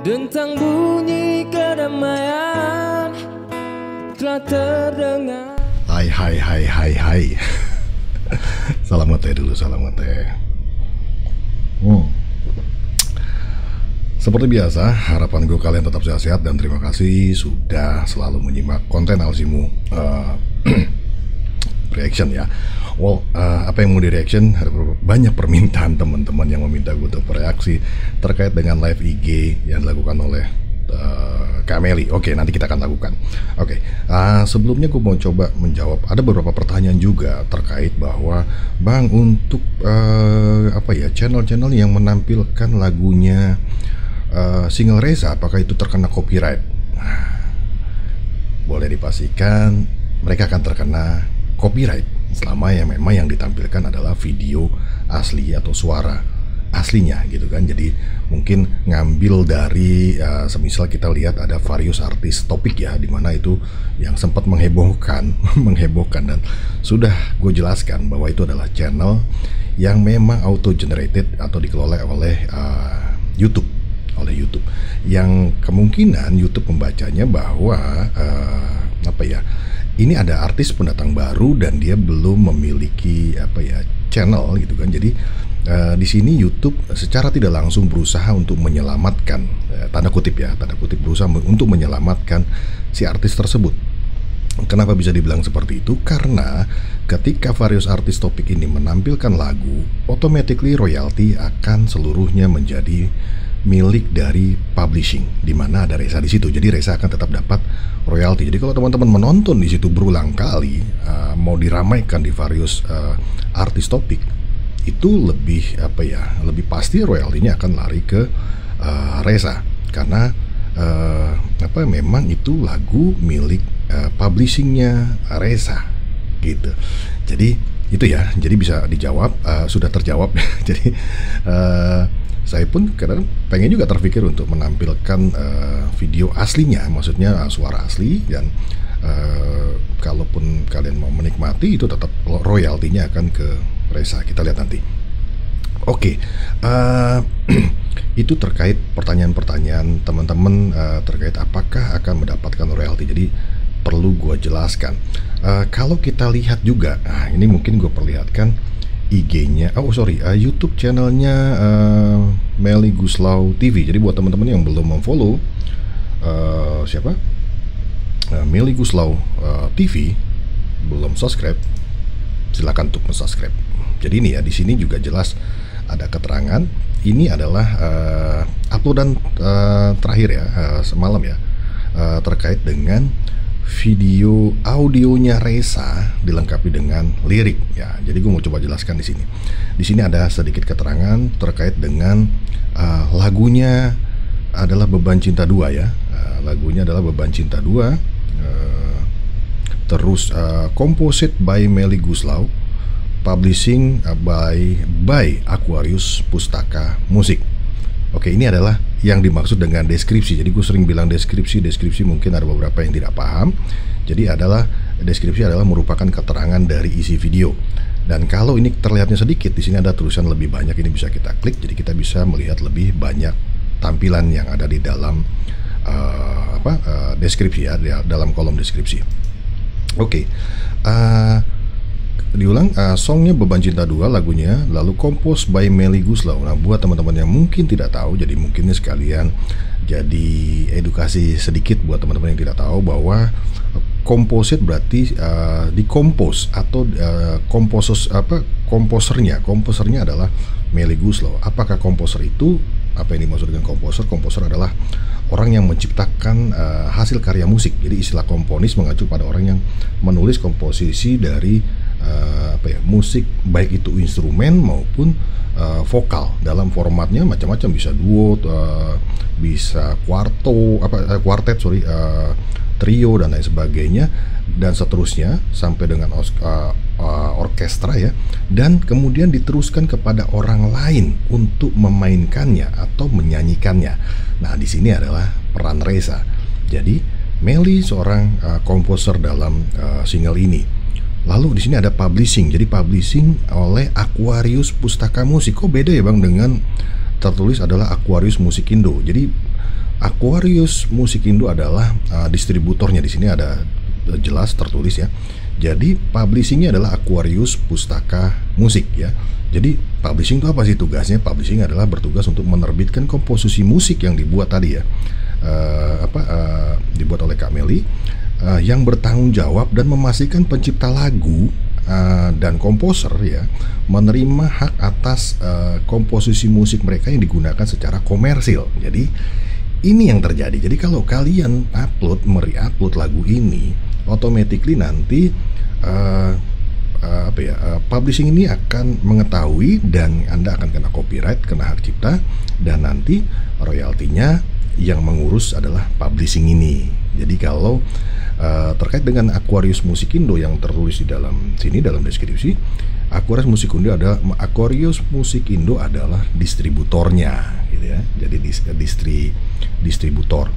Dentang bunyi kedamaian telah terdengar. Hai. Salam ngeteh dulu, salam ngeteh. Seperti biasa, harapan gue kalian tetap sehat-sehat dan terima kasih sudah selalu menyimak konten Alsimu reaction ya. Apa yang mau di reaction? Banyak permintaan teman-teman yang meminta gue untuk bereaksi terkait dengan live IG yang dilakukan oleh Kak Meli. Oke, nanti kita akan lakukan. Sebelumnya gue mau coba menjawab ada beberapa pertanyaan juga terkait bahwa Bang, untuk channel-channel yang menampilkan lagunya single Reza, apakah itu terkena copyright? Boleh dipastikan mereka akan terkena copyright selama yang memang yang ditampilkan adalah video asli atau suara aslinya gitu kan. Jadi mungkin ngambil dari semisal kita lihat ada various artis topik ya, dimana itu yang sempat menghebohkan dan sudah gue jelaskan bahwa itu adalah channel yang memang auto generated atau dikelola oleh YouTube, yang kemungkinan YouTube membacanya bahwa ini ada artis pendatang baru dan dia belum memiliki channel gitu kan. Jadi di sini YouTube secara tidak langsung berusaha untuk menyelamatkan tanda kutip berusaha untuk menyelamatkan si artis tersebut. Kenapa bisa dibilang seperti itu? Karena ketika various artis topik ini menampilkan lagu, automatically royalty akan seluruhnya menjadi milik dari publishing, di mana ada Reza di situ. Jadi Reza akan tetap dapat royalti. Jadi kalau teman-teman menonton di situ berulang kali, mau diramaikan di various artis topik, itu lebih pasti royaltinya akan lari ke Reza, karena memang itu lagu milik publishingnya Reza gitu. Jadi itu ya, jadi bisa dijawab, sudah terjawab. Jadi saya pun kadang pengen juga terpikir untuk menampilkan video aslinya, maksudnya suara asli, dan kalaupun kalian mau menikmati itu tetap royaltinya akan ke Reza. Kita lihat nanti. Itu terkait pertanyaan-pertanyaan teman-teman terkait apakah akan mendapatkan royalti. Jadi perlu gue jelaskan. Kalau kita lihat juga, ini mungkin gue perlihatkan IG-nya, YouTube channelnya Melly Guslau TV. Jadi buat teman-teman yang belum memfollow Melly Guslau TV, belum subscribe, silakan untuk subscribe. Jadi ini ya, di sini juga jelas ada keterangan. Ini adalah uploadan terakhir ya, semalam ya, terkait dengan video audionya Reza dilengkapi dengan lirik ya. Jadi gue mau coba jelaskan di sini. Di sini ada sedikit keterangan terkait dengan lagunya adalah Beban Cinta 2 ya. Lagunya adalah Beban Cinta 2. Terus composed by Melly Guslau, publishing by Aquarius Pustaka Musik. Ini adalah yang dimaksud dengan deskripsi. Jadi gue sering bilang deskripsi mungkin ada beberapa yang tidak paham. Jadi deskripsi adalah merupakan keterangan dari isi video. Dan kalau ini terlihatnya sedikit, di sini ada tulisan lebih banyak, ini bisa kita klik. Jadi kita bisa melihat lebih banyak tampilan yang ada di dalam deskripsi ya, dalam kolom deskripsi. Diulang, songnya Beban Cinta 2 lagunya, lalu composed by Melly Guslau. Nah, buat teman-teman yang mungkin tidak tahu, jadi mungkin sekalian jadi edukasi sedikit buat teman-teman yang tidak tahu bahwa composed berarti dikompos atau komposernya adalah Melly Guslau. Apakah komposer itu, apa yang dimaksud dengan komposer? Komposer adalah orang yang menciptakan hasil karya musik. Jadi istilah komponis mengacu pada orang yang menulis komposisi dari musik, baik itu instrumen maupun vokal. Dalam formatnya macam-macam, bisa duo, bisa kuartet, trio dan lain sebagainya, dan seterusnya sampai dengan orkestra ya, dan kemudian diteruskan kepada orang lain untuk memainkannya atau menyanyikannya. Nah, di sini adalah peran Reza. Jadi Melly seorang komposer dalam single ini. Lalu di sini ada publishing. Jadi publishing oleh Aquarius Pustaka Musik. Kok beda ya Bang dengan tertulis adalah Aquarius Musik Indo. Jadi Aquarius Musik Indo adalah distributornya. Di sini ada jelas tertulis ya. Jadi publishingnya adalah Aquarius Pustaka Musik ya. Jadi publishing itu apa sih tugasnya? Publishing adalah bertugas untuk menerbitkan komposisi musik yang dibuat tadi ya, dibuat oleh Kak Meli, yang bertanggung jawab dan memastikan pencipta lagu dan komposer ya menerima hak atas komposisi musik mereka yang digunakan secara komersil. Jadi ini yang terjadi. Jadi kalau kalian upload lagu ini, automatically nanti publishing ini akan mengetahui dan Anda akan kena copyright, kena hak cipta, dan nanti royaltinya yang mengurus adalah publishing ini. Jadi kalau terkait dengan Aquarius Musik Indo yang tertulis di dalam sini dalam deskripsi, Aquarius Musik Indo adalah distributornya gitu ya. Jadi distributor.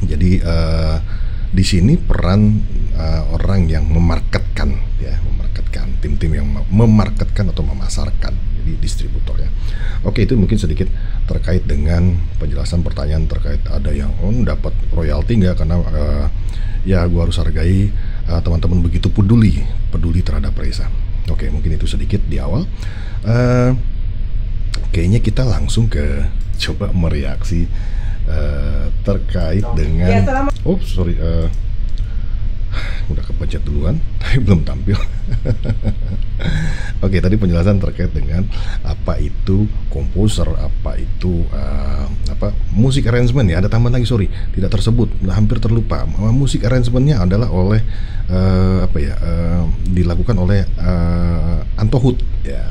Jadi di sini peran orang yang memarketkan ya, tim-tim yang memarketkan atau memasarkan, jadi distributor ya. Oke, itu mungkin sedikit terkait dengan penjelasan pertanyaan terkait ada yang dapat royalti nggak, karena ya gua harus hargai teman-teman begitu peduli terhadap Reza. Oke, mungkin itu sedikit di awal. Kayaknya kita langsung coba mereaksi terkait dengan udah kepencet duluan tapi belum tampil. Oke, tadi penjelasan terkait dengan apa itu komposer, apa itu musik arrangement ya. Ada tambahan lagi, sorry, tidak tersebut, hampir terlupa. Musik arrangementnya adalah oleh dilakukan oleh Anto Hood ya,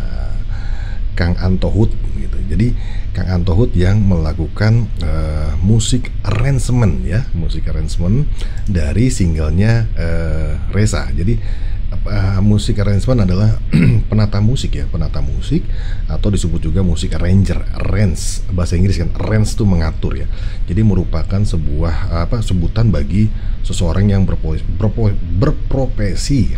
Kang Anto Hood gitu. Jadi Kang Anto Hood yang melakukan musik arrangement ya, musik arrangement dari singlenya Reza. Jadi musik arrangement adalah penata musik ya, penata musik, atau disebut juga musik arranger, arrange bahasa Inggris kan, arrange itu mengatur ya. Jadi merupakan sebuah sebutan bagi seseorang yang berprofesi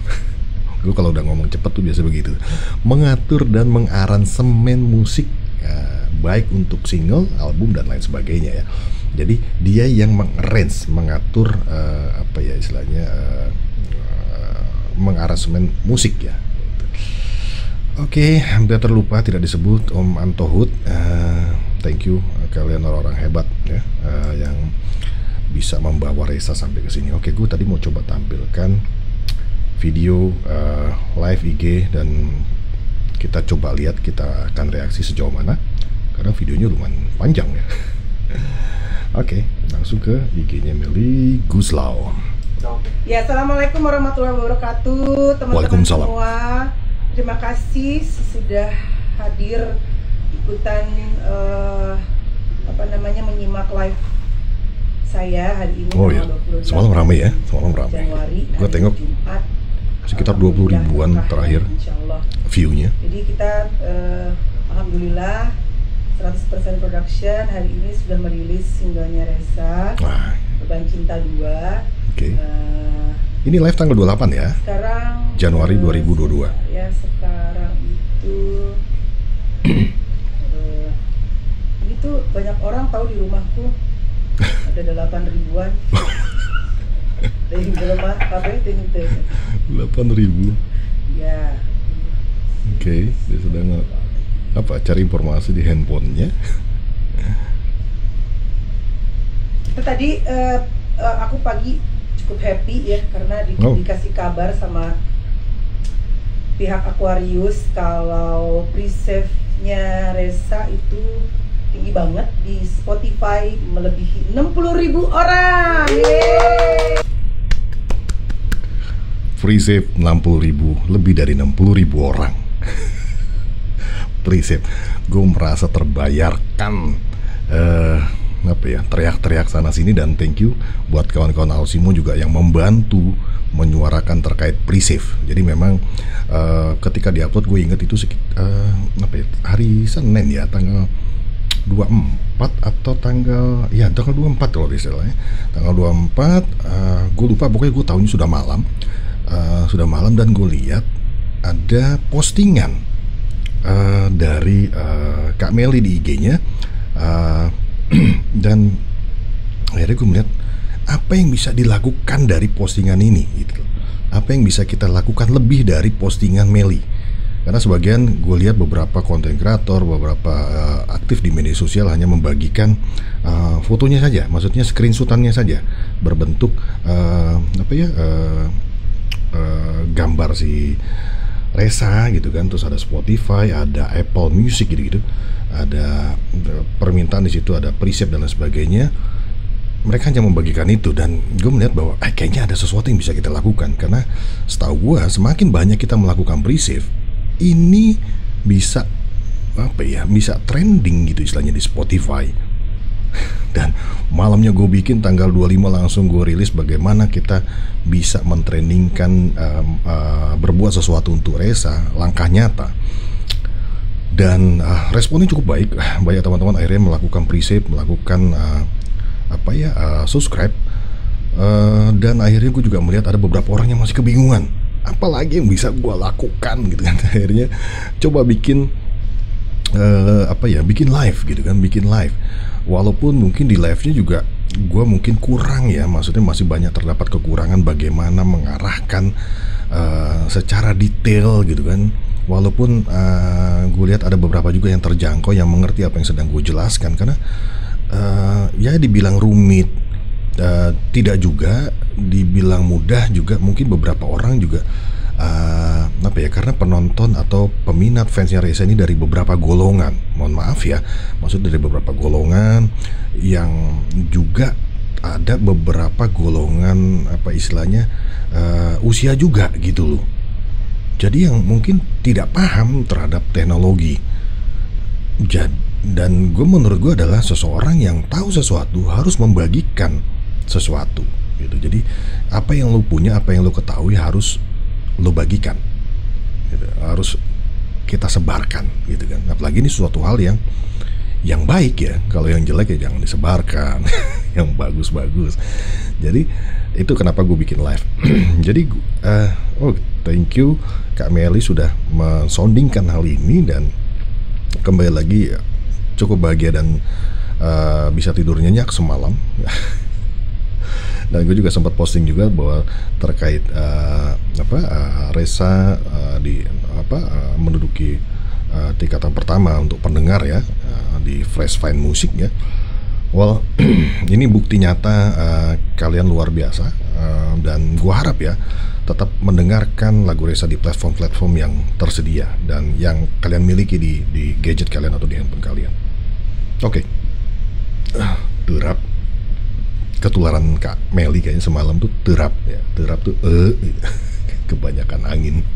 gue kalau udah ngomong cepet tuh biasa begitu, mengatur dan mengaransemen musik ya, baik untuk single, album dan lain sebagainya ya. Jadi dia yang mengatur mengaransemen musik ya. Oke, hampir terlupa tidak disebut Om Anto Hood. Thank you, kalian orang-orang hebat ya, yang bisa membawa Reza sampai ke sini. Oke, gue tadi mau coba tampilkan video live IG dan kita coba lihat, kita akan reaksi sejauh mana karena videonya lumayan panjang ya. Oke, langsung ke IG-nya Meli Guslau. Ya, assalamualaikum warahmatullahi wabarakatuh, teman-teman semua. Terima kasih sudah hadir ikutan menyimak live saya hari ini. Oh iya, semalam ramai ya, semalam ramai. Januari, gue tengok Jumat, sekitar 20 ribuan terakhir view-nya. Jadi kita alhamdulillah 100% production hari ini sudah merilis singlenya Reza, Beban Cinta 2. Oke. Ini live tanggal 28 ya. Sekarang Januari 2022. Ya, sekarang itu ini tuh banyak orang tahu di rumahku ada 8 ribuan. Dari jelema kabeh teh 8.000. Ya. Oke, dia sedang cari informasi di handphonenya. Itu tadi aku pagi cukup happy ya karena dikasih kabar sama pihak Aquarius kalau pre-save-nya Reza itu tinggi banget di Spotify, melebihi 60.000 orang. Yeay. Free save 60.000, lebih dari 60.000 orang. Free save, gue merasa terbayarkan. Teriak-teriak sana sini, dan thank you buat kawan-kawan Alsimo juga yang membantu menyuarakan terkait pre-save. Jadi memang ketika diupload gue inget itu hari Senin ya, tanggal 24 atau tanggal 24 kalau istilahnya. Tanggal 24 gue lupa, pokoknya gue tahunya sudah malam dan gue lihat ada postingan dari Kak Meli di IG-nya, dan akhirnya gue melihat apa yang bisa dilakukan dari postingan ini gitu. Apa yang bisa kita lakukan lebih dari postingan Melly. Karena sebagian gue lihat beberapa konten kreator, beberapa aktif di media sosial hanya membagikan fotonya saja, maksudnya screenshotannya saja berbentuk gambar si Resa gitu kan, terus ada Spotify, ada Apple Music gitu-gitu, ada permintaan di situ, ada preset dan lain sebagainya. Mereka hanya membagikan itu dan gue melihat bahwa kayaknya ada sesuatu yang bisa kita lakukan, karena setahu gue semakin banyak kita melakukan pre-save ini bisa bisa trending gitu istilahnya di Spotify. Dan malamnya gue bikin tanggal 25 langsung gue rilis bagaimana kita bisa mentrendingkan berbuat sesuatu untuk Resa, langkah nyata. Dan responnya cukup baik, banyak teman-teman akhirnya melakukan pre-save, melakukan subscribe, dan akhirnya gue juga melihat ada beberapa orang yang masih kebingungan apalagi yang bisa gue lakukan gitu kan. Akhirnya coba bikin bikin live gitu kan, bikin live. Walaupun mungkin di live-nya juga gue mungkin kurang ya, maksudnya masih banyak terdapat kekurangan bagaimana mengarahkan secara detail gitu kan. Walaupun gue lihat ada beberapa juga yang terjangkau, yang mengerti apa yang sedang gue jelaskan. Karena ya dibilang rumit, tidak juga, dibilang mudah juga. Mungkin beberapa orang juga karena penonton atau peminat fansnya Resa ini dari beberapa golongan. Mohon maaf ya, maksud dari beberapa golongan yang juga ada beberapa golongan usia juga gitu loh. Jadi yang mungkin tidak paham terhadap teknologi. Dan menurut gue adalah seseorang yang tahu sesuatu harus membagikan sesuatu gitu. Jadi apa yang lo punya, apa yang lo ketahui harus lo bagikan gitu. Harus kita sebarkan gitu kan. Apalagi ini suatu hal yang baik ya. Kalau yang jelek ya jangan disebarkan. Yang bagus-bagus. Jadi itu kenapa gue bikin live. Jadi thank you Kak Melly sudah mensoundingkan hal ini, dan kembali lagi cukup bahagia dan bisa tidur nyenyak semalam. Dan gue juga sempat posting juga bahwa terkait Resa menduduki tingkatan pertama untuk pendengar ya di Fresh Fine Music ya. Well, ini bukti nyata kalian luar biasa, dan gue harap ya tetap mendengarkan lagu Resa di platform-platform yang tersedia dan yang kalian miliki di gadget kalian atau di handphone kalian. Oke. Terap. Ketularan Kak Melly kayaknya semalam tuh terap ya. Terap tuh kebanyakan angin.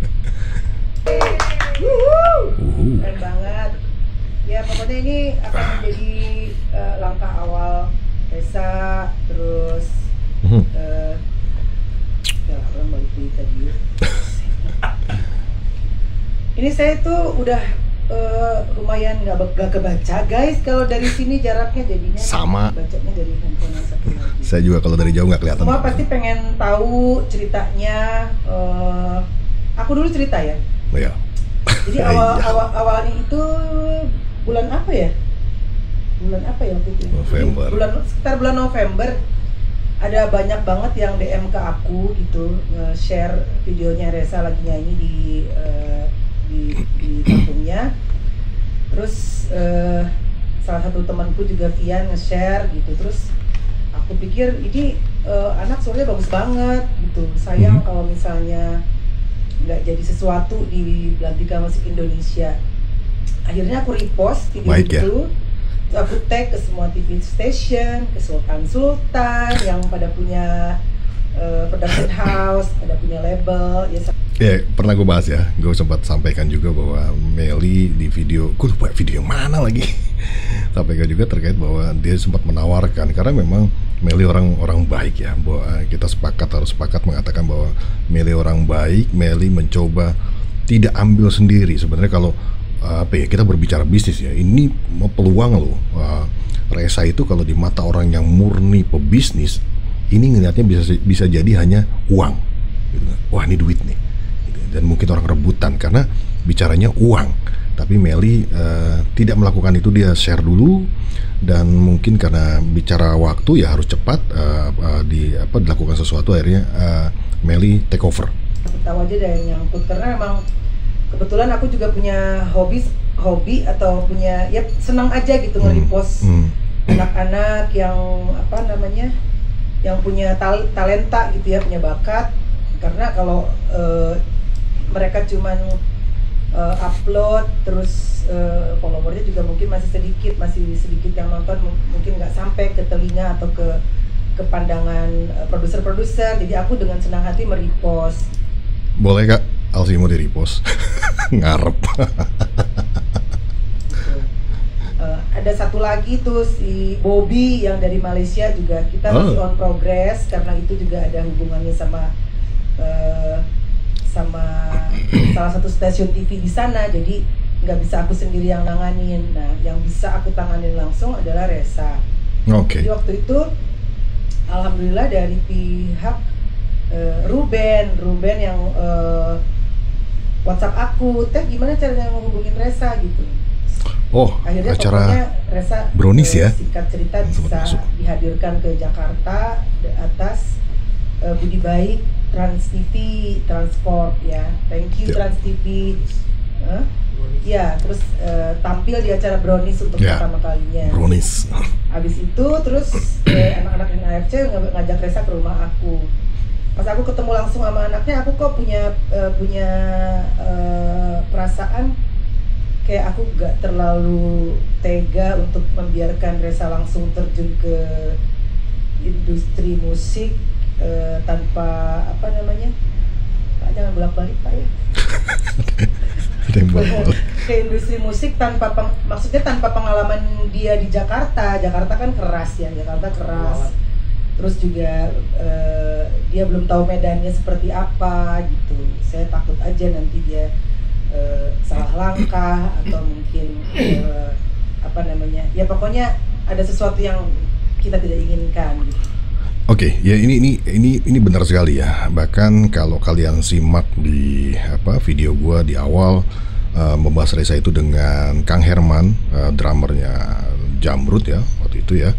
Keren banget. Ya pokoknya ini akan menjadi langkah awal Resa, terus orang balik tadi. Ini saya tuh udah lumayan nggak kebaca guys, kalau dari sini jaraknya jadinya sama. Bacanya dari handphone yang satu lagi. Saya juga kalau dari jauh nggak kelihatan. Semua pasti pengen tahu ceritanya. Aku dulu cerita ya. Oh, ya. Jadi awalnya itu bulan apa ya? Bulan apa ya waktu itu? November. Sekitar bulan November. Ada banyak banget yang DM ke aku gitu, share videonya Resa lagi nyanyi di kampungnya. Terus salah satu temanku juga Vian nge-share gitu. Terus aku pikir ini anak suaranya bagus banget gitu. Sayang kalau misalnya nggak jadi sesuatu di Belantika Musik Indonesia. Akhirnya aku repost video itu. Ya. Aku tag ke semua TV station, ke Sultan yang pada punya production house, pada punya label. Ya pernah gue bahas ya, gue sempat sampaikan juga bahwa Melly di video, gue lupa video yang mana lagi. Sampaikan juga terkait bahwa dia sempat menawarkan, karena memang Melly orang baik ya, bahwa kita harus sepakat mengatakan bahwa Melly orang baik. Melly mencoba tidak ambil sendiri. Sebenarnya kalau kita berbicara bisnis ya, ini peluang loh. Resa itu kalau di mata orang yang murni pebisnis, ini ngelihatnya bisa jadi hanya uang gitu. Wah ini duit nih gitu. Dan mungkin orang rebutan karena bicaranya uang. Tapi Melly tidak melakukan itu, dia share dulu, dan mungkin karena bicara waktu ya harus cepat dilakukan sesuatu, akhirnya Melly take over. Aku tahu aja deh yang nyangkut, karena emang kebetulan aku juga punya hobi atau punya ya senang aja gitu nge-repost anak-anak yang apa namanya, yang punya talenta gitu ya, punya bakat. Karena kalau mereka cuman upload terus followernya juga mungkin masih sedikit yang nonton, mungkin nggak sampai ke telinga atau ke pandangan produser-produser. Jadi aku dengan senang hati merepost. Boleh Kak, Alsi mau di-repost. Ngarep. Ada satu lagi tuh si Bobby yang dari Malaysia juga, kita masih on progress karena itu juga ada hubungannya sama salah satu stasiun TV di sana, jadi nggak bisa aku sendiri yang nanganin. Nah, yang bisa aku tanganin langsung adalah Resa. Jadi waktu itu alhamdulillah dari pihak Ruben yang WhatsApp aku, Teh gimana caranya menghubungin Resa gitu. Akhirnya acara Resa Brownies ya, singkat cerita bisa dihadirkan ke Jakarta atas budi baik Trans TV Transport ya. Thank you Trans TV. Ya, terus tampil di acara Brownies untuk pertama kalinya. Brownies. Habis itu terus anak-anak NAFC ngajak Resa ke rumah aku. Pas aku ketemu langsung sama anaknya, aku kok punya perasaan kayak aku gak terlalu tega untuk membiarkan Resa langsung terjun ke industri musik tanpa apa namanya, Pak jangan bolak-balik Pak ya. Ke industri musik maksudnya tanpa pengalaman dia di Jakarta. Jakarta kan keras ya, Jakarta keras. Terus juga dia belum tahu medannya seperti apa gitu. Saya takut aja nanti dia salah langkah atau mungkin apa namanya, ya pokoknya ada sesuatu yang kita tidak inginkan gitu. Ya ini benar sekali ya. Bahkan kalau kalian simak di video gua di awal membahas Resa itu dengan Kang Herman, drummernya Jamrud ya waktu itu ya,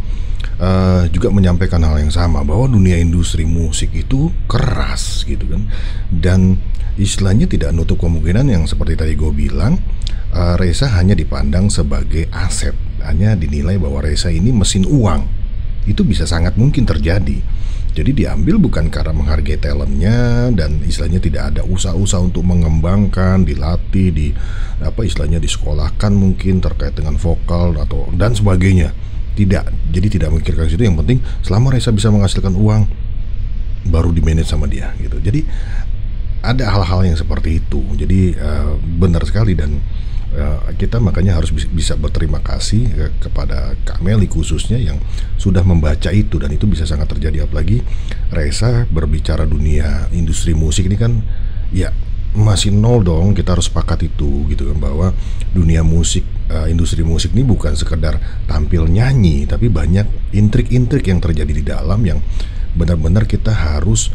juga menyampaikan hal yang sama, bahwa dunia industri musik itu keras gitu kan, dan istilahnya tidak nutup kemungkinan yang seperti tadi gue bilang, Resa hanya dipandang sebagai aset, hanya dinilai bahwa Resa ini mesin uang. Itu bisa sangat mungkin terjadi. Jadi diambil bukan karena menghargai talentnya, dan istilahnya tidak ada usaha-usaha untuk mengembangkan, dilatih, istilahnya disekolahkan mungkin terkait dengan vokal atau dan sebagainya. Tidak, jadi tidak memikirkan situ. Yang penting selama Resa bisa menghasilkan uang, baru di-manage sama dia gitu. Jadi ada hal-hal yang seperti itu. Jadi benar sekali, dan kita makanya harus bisa berterima kasih kepada Kak Melly khususnya yang sudah membaca itu, dan itu bisa sangat terjadi. Apalagi Resa berbicara dunia industri musik ini kan ya masih nol dong. Kita harus sepakat itu gitu kan, bahwa dunia musik, industri musik ini bukan sekedar tampil nyanyi, tapi banyak intrik-intrik yang terjadi di dalam yang benar-benar kita harus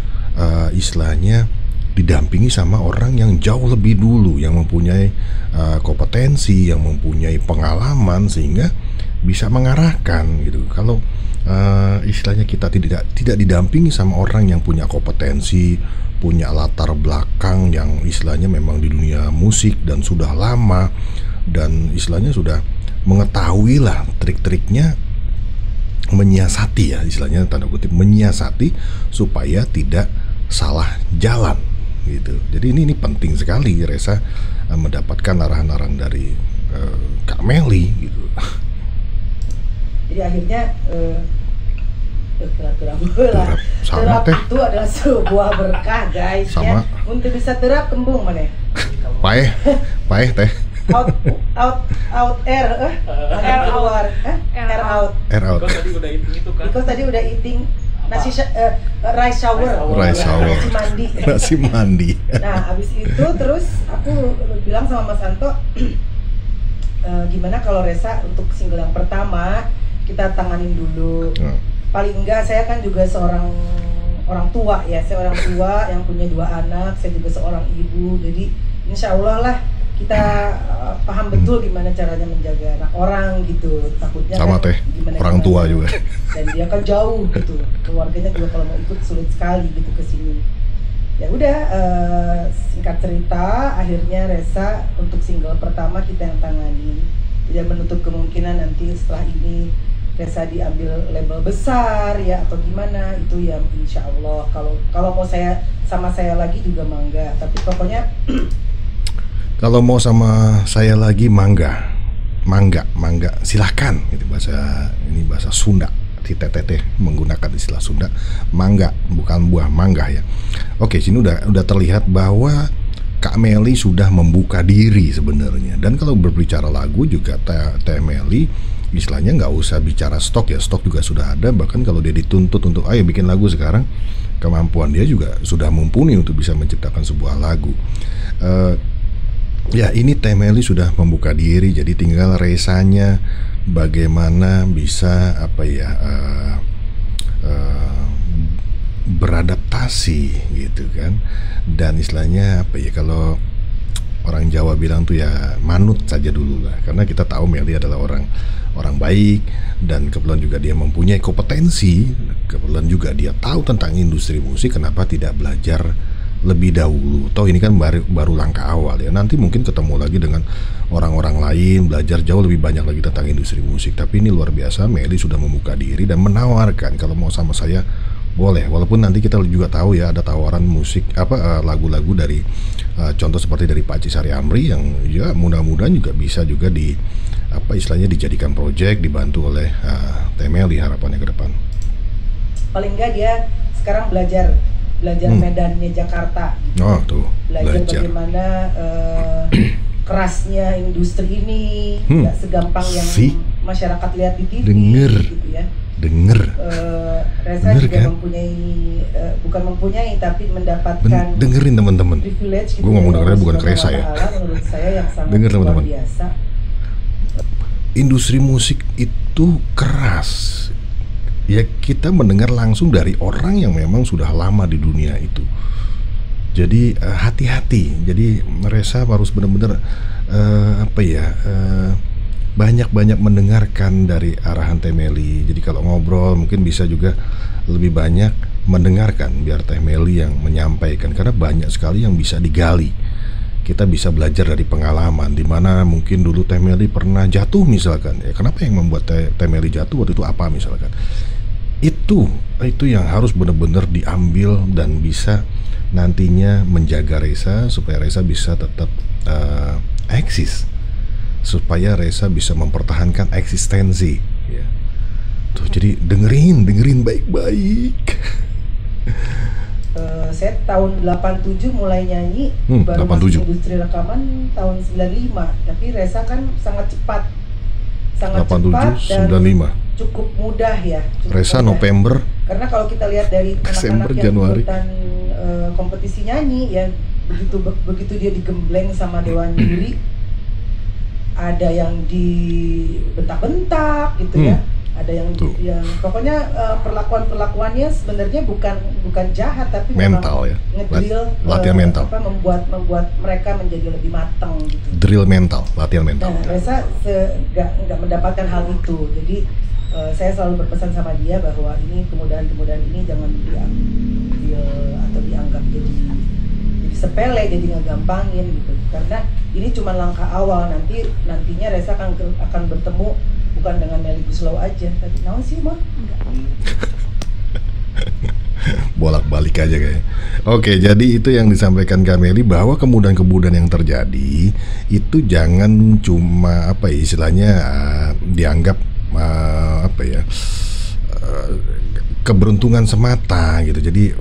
istilahnya didampingi sama orang yang jauh lebih dulu, yang mempunyai kompetensi, yang mempunyai pengalaman, sehingga bisa mengarahkan gitu. Kalau istilahnya kita tidak didampingi sama orang yang punya kompetensi, punya latar belakang yang istilahnya memang di dunia musik dan sudah lama, dan istilahnya sudah mengetahui lah trik-triknya, menyiasati ya, istilahnya tanda kutip menyiasati supaya tidak salah jalan gitu. Jadi ini penting sekali Resa mendapatkan arahan-arahan dari Kak Melly gitu. Jadi akhirnya terap itu adalah sebuah berkah guys. Sama. Ya. Untuk bisa terap kembung mana? Paeh teh. Out air keluar air out. Because tadi udah eating itu kan. Because tadi udah eating rice shower. Nasi mandi. Nah, abis itu terus aku bilang sama Mas Anto, gimana kalau Resa untuk single yang pertama kita tanganin dulu. Paling enggak saya kan juga seorang orang tua ya, saya orang tua yang punya 2 anak, saya juga seorang ibu. Jadi insya Allah lah kita paham betul gimana caranya menjaga anak orang gitu. Takutnya sama kan teh gimana orang tua juga. Dan dia kan jauh gitu, keluarganya juga kalau mau ikut sulit sekali gitu ke sini. Ya udah, singkat cerita akhirnya Reza untuk single pertama kita yang tanganin. Tidak menutup kemungkinan nanti setelah ini Reza diambil label besar ya atau gimana, itu ya insya Allah. Kalau mau saya sama saya lagi juga mangga, tapi pokoknya kalau mau sama saya lagi mangga silahkan. Itu bahasa Sunda. Si teteh menggunakan istilah Sunda, mangga, bukan buah mangga ya. Oke, sini udah terlihat bahwa Kak Melly sudah membuka diri sebenarnya. Dan kalau berbicara lagu juga Teh Melly istilahnya nggak usah bicara stok ya, stok juga sudah ada. Bahkan kalau dia dituntut untuk ayo bikin lagu sekarang, kemampuan dia juga sudah mumpuni untuk bisa menciptakan sebuah lagu. Ya ini Teh Melly sudah membuka diri, jadi tinggal Rezanya bagaimana bisa beradaptasi gitu kan. Dan istilahnya kalau orang Jawa bilang tuh ya manut saja dulu lah, karena kita tahu Melly adalah orang baik dan kebetulan juga dia mempunyai kompetensi, kebetulan juga dia tahu tentang industri musik. Kenapa tidak belajar lebih dahulu? Toh ini kan baru langkah awal ya. Nanti mungkin ketemu lagi dengan orang-orang lain, belajar jauh lebih banyak lagi tentang industri musik. Tapi ini luar biasa, Melly sudah membuka diri dan menawarkan kalau mau sama saya boleh. Walaupun nanti kita juga tahu ya ada tawaran musik lagu-lagu dari contoh seperti dari Pak Cisari Amri yang ya mudah-mudahan juga bisa juga istilahnya dijadikan project, dibantu oleh Teh Melly harapannya ke depan. Paling enggak dia sekarang belajar medannya Jakarta gitu. Oh tuh, belajar bagaimana kerasnya industri ini, nggak segampang yang masyarakat lihat di TV gitu ya. Reza juga kan? mempunyai tapi mendapatkan dengerin teman-teman. Privilege gitu. Gue ngomong dengerin bukan ke Reza ya. Menurut saya yang sangat Denger, luar teman-teman. biasa. Industri musik itu keras. Ya kita mendengar langsung dari orang yang memang sudah lama di dunia itu. Jadi hati-hati. Jadi Reza harus benar-benar banyak-banyak mendengarkan dari arahan Teh Melly. Jadi kalau ngobrol mungkin bisa juga lebih banyak mendengarkan biar Teh Melly yang menyampaikan, karena banyak sekali yang bisa digali. Kita bisa belajar dari pengalaman di mana mungkin dulu Teh Melly pernah jatuh misalkan. Ya kenapa yang membuat Teh Melly jatuh waktu itu apa misalkan. Itu yang harus benar-benar diambil dan bisa nantinya menjaga Reza supaya Reza bisa tetap eksis, supaya Reza bisa mempertahankan eksistensi ya. Tuh jadi dengerin baik-baik. Saya tahun 87 mulai nyanyi, baru 87. masuk industri rekaman tahun 95. Tapi Reza kan sangat cepat 87, dan 95. cukup mudah ya. Reza November. Karena kalau kita lihat dari Desember, anak-anak yang Januari. ikutan kompetisi nyanyi ya, begitu dia digembleng sama Dewan Juri, ada yang dibentak-bentak gitu ya. Ada yang pokoknya perlakuannya sebenarnya bukan jahat, tapi mental ya, ngedrill, latihan mental, membuat mereka menjadi lebih matang gitu. Drill mental, latihan mental. Nah, Reza nggak mendapatkan hal itu. Jadi saya selalu berpesan sama dia bahwa ini kemudahan ini jangan diambil atau dianggap jadi sepele, jadi ngegampangin gitu. Karena ini cuma langkah awal, nantinya Reza akan bertemu bukan dengan Melly Guslow aja, tapi naon sih mah enggak. Bolak-balik aja kayaknya. Oke, jadi itu yang disampaikan Kak Melly, bahwa kemudahan-kemudahan yang terjadi itu jangan cuma istilahnya dianggap keberuntungan semata gitu. Jadi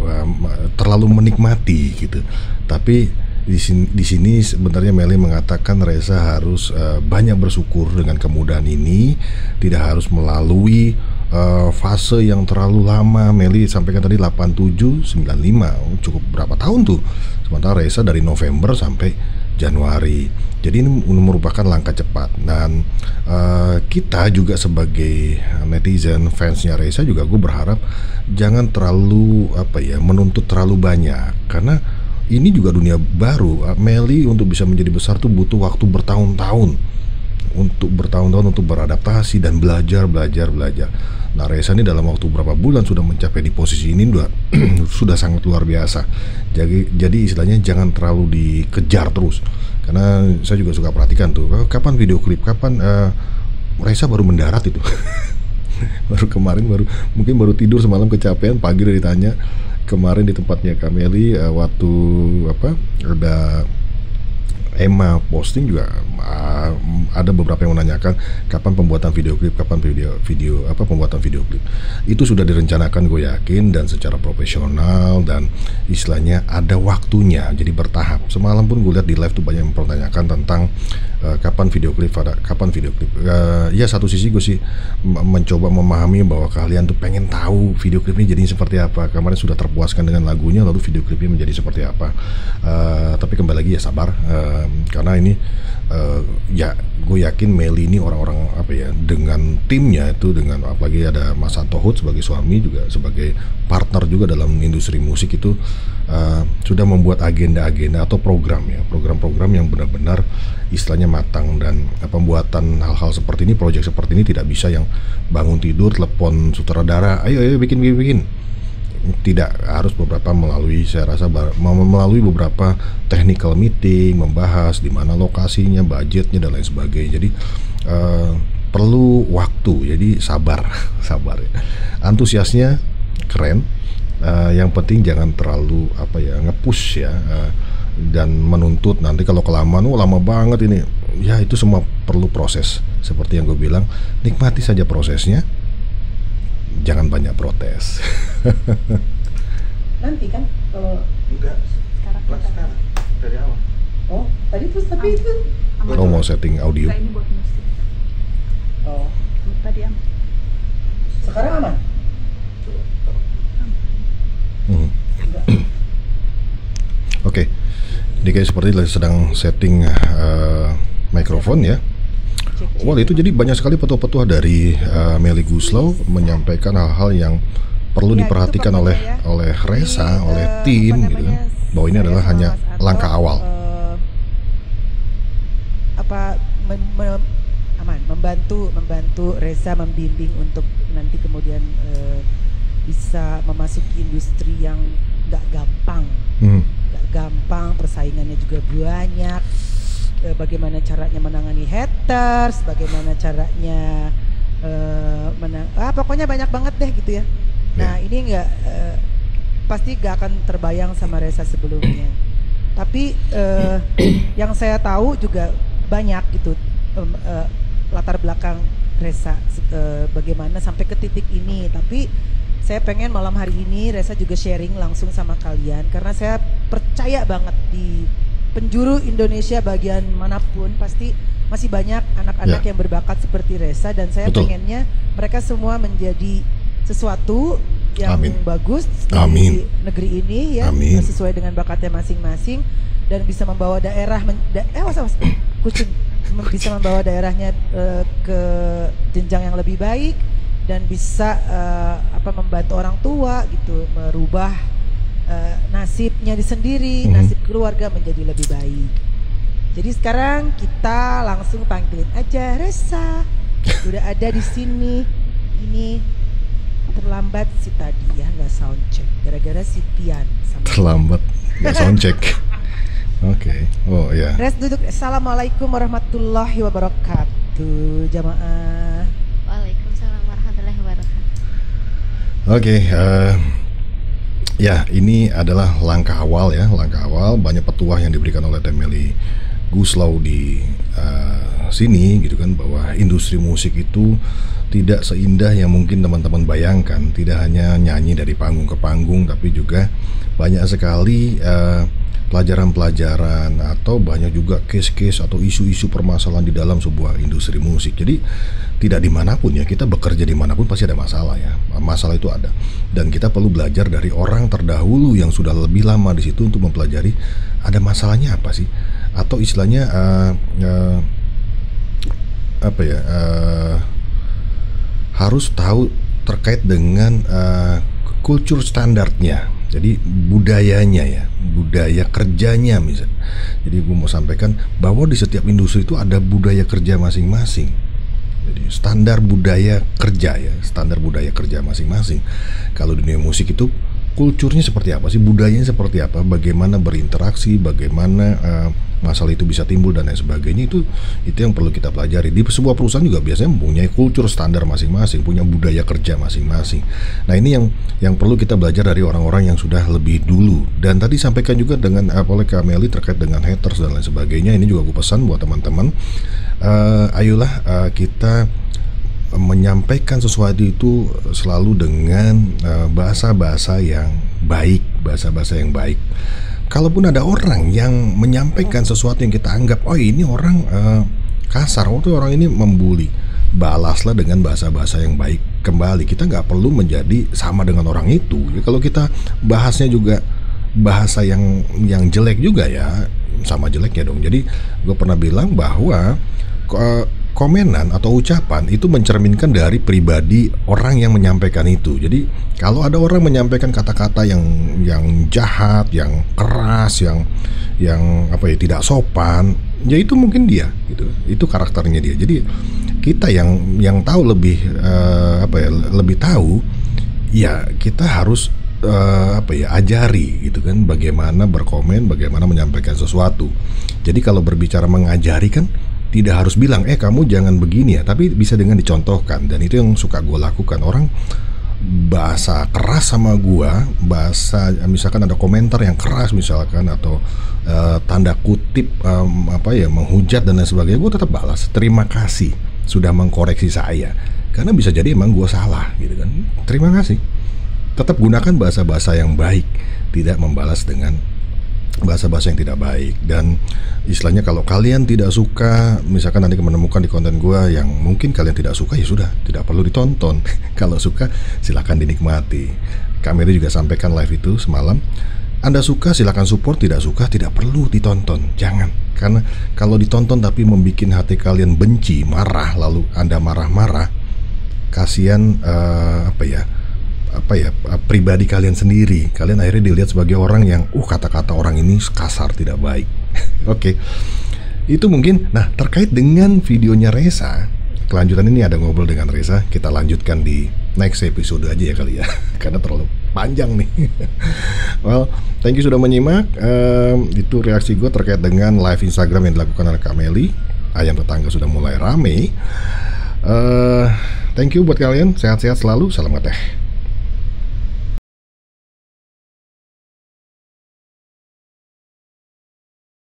terlalu menikmati gitu. Tapi di sini sebenarnya Melly mengatakan Reza harus banyak bersyukur dengan kemudahan ini, tidak harus melalui fase yang terlalu lama. Melly sampaikan tadi 87, 95, cukup berapa tahun tuh. Sementara Reza dari November sampai Januari. Jadi ini merupakan langkah cepat. Dan kita juga sebagai netizen, fansnya Reza juga, gue berharap jangan terlalu menuntut terlalu banyak, karena ini juga dunia baru. Melly untuk bisa menjadi besar tuh butuh waktu bertahun-tahun, untuk beradaptasi dan belajar. Nah, Reza ini dalam waktu berapa bulan sudah mencapai di posisi ini sudah sangat luar biasa. Jadi istilahnya jangan terlalu dikejar terus, karena saya juga suka perhatikan tuh kapan video klip, kapan Reza baru mendarat itu. Baru kemarin, mungkin baru tidur semalam kecapean, pagi udah ditanya. Kemarin di tempatnya Kameli waktu ada Emma posting juga, ada beberapa yang menanyakan kapan pembuatan video klip, pembuatan video klip. Itu sudah direncanakan, gue yakin, dan secara profesional, dan istilahnya ada waktunya, jadi bertahap. Semalam pun gue lihat di live tuh banyak yang mempertanyakan tentang kapan video klip. Ya satu sisi gue sih mencoba memahami bahwa kalian tuh pengen tahu video klip ini jadinya seperti apa. Kemarin sudah terpuaskan dengan lagunya, lalu video klipnya menjadi seperti apa. Tapi kembali lagi ya sabar, karena ini ya gue yakin Melly ini orang-orang dengan timnya itu, dengan apalagi ada Mas Antohut sebagai suami, juga sebagai partner juga dalam industri musik itu, sudah membuat agenda-agenda atau program-program yang benar-benar istilahnya matang. Dan pembuatan hal-hal seperti ini, proyek seperti ini tidak bisa yang bangun tidur telepon sutradara, ayo bikin. Tidak, harus beberapa melalui, saya rasa melalui beberapa technical meeting, membahas di mana lokasinya, budgetnya, dan lain sebagainya. Jadi perlu waktu, jadi sabar ya. Antusiasnya keren, yang penting jangan terlalu nge-push ya, dan menuntut nanti kalau kelamaan, lama banget ini. Ya itu semua perlu proses. Seperti yang gue bilang, nikmati saja prosesnya, jangan banyak protes. Nanti kan kalau enggak sekarang dari awal. Oh, tadi terus tapi itu mau setting audio. Ini buat musik. Oh, Tadi aman. sekarang aman? Oke. Ini kayak seperti sedang setting mikrofon ya. Itu jadi banyak sekali petua-petua dari Melly Guslau menyampaikan hal-hal yang perlu diperhatikan oleh Reza, oleh tim gitu kan. Bahwa ini adalah hanya langkah awal. Membantu Reza, membimbing untuk nanti kemudian bisa memasuki industri yang nggak gampang. Nggak gampang, persaingannya juga banyak. Bagaimana caranya menangani haters, bagaimana caranya pokoknya banyak banget deh gitu ya. Nah ini pasti gak akan terbayang sama Reza sebelumnya. Tapi yang saya tahu juga banyak gitu latar belakang Reza, bagaimana sampai ke titik ini. Tapi saya pengen malam hari ini Reza juga sharing langsung sama kalian, karena saya percaya banget di penjuru Indonesia bagian manapun pasti masih banyak anak-anak yang berbakat seperti Reza, dan saya pengennya mereka semua menjadi sesuatu yang bagus di negeri ini ya, sesuai dengan bakatnya masing-masing, dan bisa membawa daerah bisa membawa daerahnya ke jenjang yang lebih baik, dan bisa membantu orang tua gitu, merubah nasibnya sendiri, nasib keluarga menjadi lebih baik. Jadi sekarang kita langsung panggilin aja Reza. Udah ada di sini. Ini terlambat sih tadi ya, nggak sound check gara-gara si Pian sama terlambat nggak sound check. Oke. Oh ya. Rez duduk. Assalamualaikum warahmatullahi wabarakatuh jamaah. Waalaikumsalam warahmatullahi wabarakatuh. Oke. Ya, ini adalah langkah awal ya, banyak petuah yang diberikan oleh Melly Guslau di sini gitu kan, bahwa industri musik itu tidak seindah yang mungkin teman-teman bayangkan. Tidak hanya nyanyi dari panggung ke panggung, tapi juga banyak sekali pelajaran-pelajaran atau banyak juga case-case atau isu-isu permasalahan di dalam sebuah industri musik. Jadi tidak dimanapun ya, kita bekerja dimanapun pasti ada masalah ya, masalah itu ada, dan kita perlu belajar dari orang terdahulu yang sudah lebih lama di situ untuk mempelajari ada masalahnya apa sih, atau istilahnya harus tahu terkait dengan kultur standarnya Jadi budayanya ya, budaya kerjanya misalnya. Jadi gue mau sampaikan bahwa di setiap industri itu ada budaya kerja masing-masing. Jadi standar budaya kerja ya, standar budaya kerja masing-masing. Kalau dunia musik itu kulturnya seperti apa sih, budayanya seperti apa, bagaimana berinteraksi, bagaimana masalah itu bisa timbul dan lain sebagainya. Itu yang perlu kita pelajari. Di sebuah perusahaan juga biasanya mempunyai kultur standar masing-masing, punya budaya kerja masing-masing. Nah ini yang perlu kita belajar dari orang-orang yang sudah lebih dulu. Dan tadi sampaikan juga dengan oleh Kak Meli terkait dengan haters dan lain sebagainya. Ini juga gue pesan buat teman-teman, ayolah kita menyampaikan sesuatu itu selalu dengan bahasa-bahasa yang baik, bahasa-bahasa yang baik. Kalaupun ada orang yang menyampaikan sesuatu yang kita anggap, oh ini orang kasar, oh itu orang ini membuli, balaslah dengan bahasa-bahasa yang baik kembali. Kita nggak perlu menjadi sama dengan orang itu. Ya, kalau kita bahasnya juga bahasa yang jelek juga ya, sama jeleknya dong. Jadi gue pernah bilang bahwa komenan atau ucapan itu mencerminkan dari pribadi orang yang menyampaikan itu. Jadi kalau ada orang menyampaikan kata-kata yang jahat, yang keras, yang apa ya, tidak sopan, ya itu mungkin dia gitu. Itu karakternya dia. Jadi kita yang tahu lebih lebih tahu, ya kita harus ajari gitu kan, bagaimana berkomen, bagaimana menyampaikan sesuatu. Jadi kalau berbicara mengajari kan tidak harus bilang kamu jangan begini ya, tapi bisa dengan dicontohkan. Dan itu yang suka gue lakukan. Orang bahasa keras sama gue, bahasa misalkan ada komentar yang keras misalkan, atau tanda kutip menghujat dan lain sebagainya, gue tetap balas, terima kasih sudah mengkoreksi saya, karena bisa jadi emang gue salah gitu kan. Terima kasih. Tetap gunakan bahasa-bahasa yang baik, tidak membalas dengan bahasa-bahasa yang tidak baik. Dan istilahnya kalau kalian tidak suka, misalkan nanti menemukan di konten gue yang mungkin kalian tidak suka, ya sudah, tidak perlu ditonton. Kalau suka silakan dinikmati. Kak Meli juga sampaikan live itu semalam, Anda suka silakan support, tidak suka tidak perlu ditonton. Jangan, karena kalau ditonton tapi membuat hati kalian benci, marah, lalu Anda marah-marah, kasihan pribadi kalian sendiri. Kalian akhirnya dilihat sebagai orang yang kata-kata orang ini kasar, tidak baik. Oke. Itu mungkin. Nah, terkait dengan videonya Reza, kelanjutan ini ada ngobrol dengan Reza, kita lanjutkan di next episode aja ya kali ya. Karena terlalu panjang nih. Well, thank you sudah menyimak. Itu reaksi gue terkait dengan live Instagram yang dilakukan oleh Kak Meli. Ayam tetangga sudah mulai rame. Thank you buat kalian, sehat-sehat selalu, salam ngeteh.